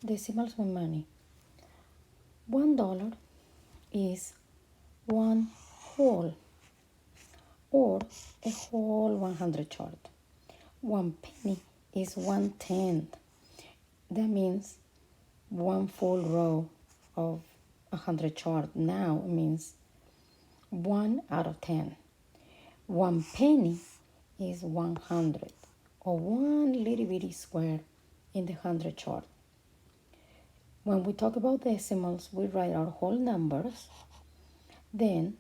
Decimals with money. $1 is one whole or a whole 100 chart. 1 penny is 1/10. That means one full row of 100 chart. Now it means 1 out of 10. 1 penny is 100 or one little bitty square in the 100 chart. When we talk about decimals, we write our whole numbers, then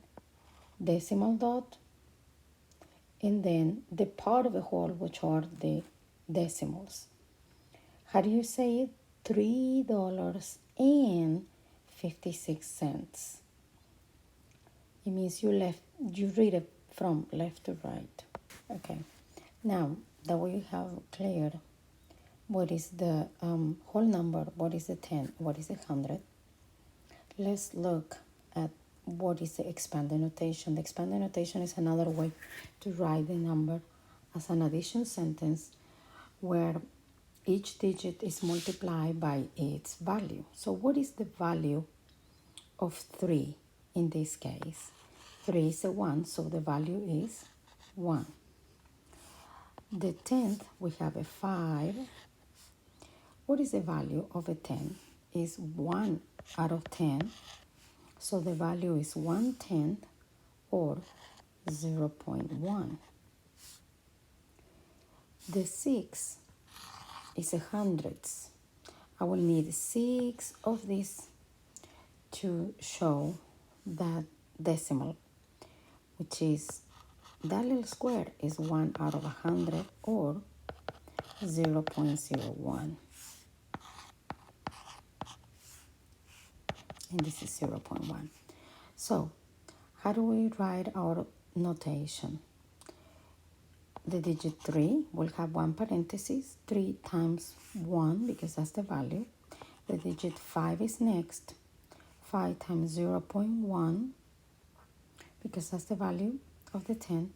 decimal dot, and then the part of the whole, which are the decimals. How do you say it? $3.56. It means you read it from left to right. Okay. Now that we have cleared what is the whole number, what is the 10, what is the 100, let's look at what is the expanded notation. The expanded notation is another way to write the number as an addition sentence where each digit is multiplied by its value. So what is the value of 3 in this case? 3 is a 1, so the value is 1. The 10th, we have a 5. What is the value of a 10? Is 1/10. So the value is 1/10 or 0.1. The 6 is a hundredths. I will need 6 of these to show that decimal, which is that little square is 1/100 or 0.01. And this is 0.1. So how do we write our notation? The digit 3 will have one parenthesis, 3 times 1 because that's the value. The digit 5 is next, 5 times 0.1 because that's the value of the 10,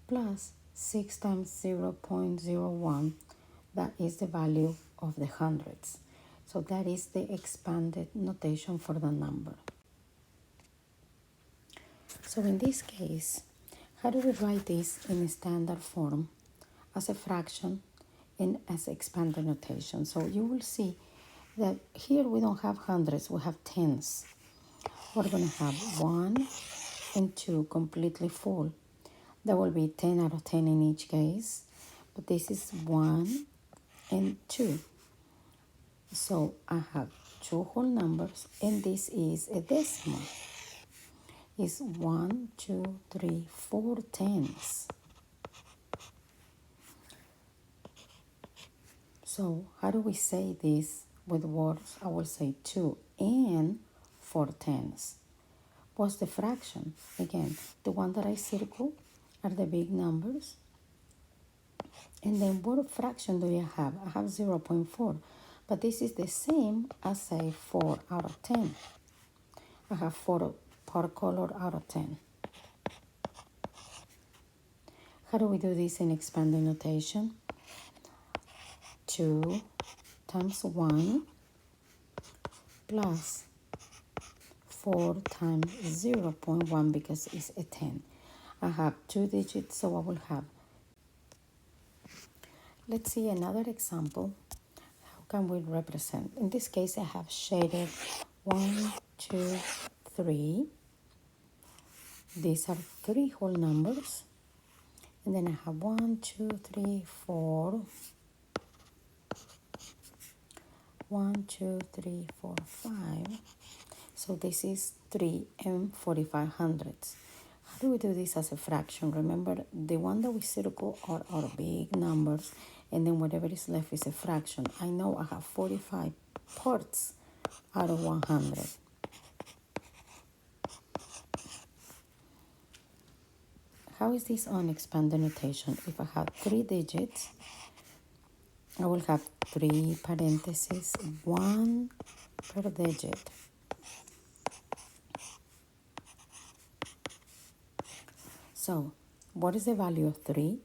plus 6 times 0.01, that is the value of the hundreds. So that is the expanded notation for the number. So in this case, how do we write this in a standard form as a fraction and as expanded notation? So you will see that here we don't have hundreds, we have tens. We're going to have 1 and 2 completely full. There will be 10/10 in each case, but this is 1 and 2. So I have two whole numbers, and this is a decimal. It's 1, 2, 3, 4 tens. So how do we say this with words? I will say 2 and 4 tens. What's the fraction? Again, the one that I circle are the big numbers. And then what fraction do you have? I have 0.4. But this is the same as say 4/10. I have 4 part color out of 10. How do we do this in expanded notation? 2 times 1 plus 4 times 0.1 because it's a 10. I have 2 digits, so I will have. Let's see another example. How can we represent? In this case, I have shaded 1, 2, 3. These are 3 whole numbers. And then I have 1, 2, 3, 4. 1, 2, 3, 4, 5. So this is 3 and 45 hundredths. How do we do this as a fraction? Remember, the one that we circle are our big numbers, and then whatever is left is a fraction. I know I have 45 parts out of 100. How is this on expanded notation? If I have 3 digits, I will have 3 parentheses, 1 per digit. So, what is the value of 3?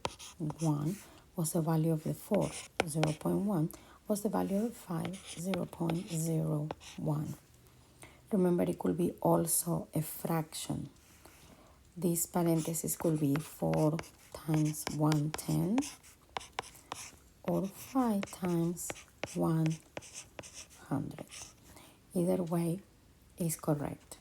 1. What's the value of the 4? 0.1. What's the value of 5? 0.01. Remember, it could be also a fraction. This parenthesis could be 4 times 1/10 or 5 times 100. Either way is correct.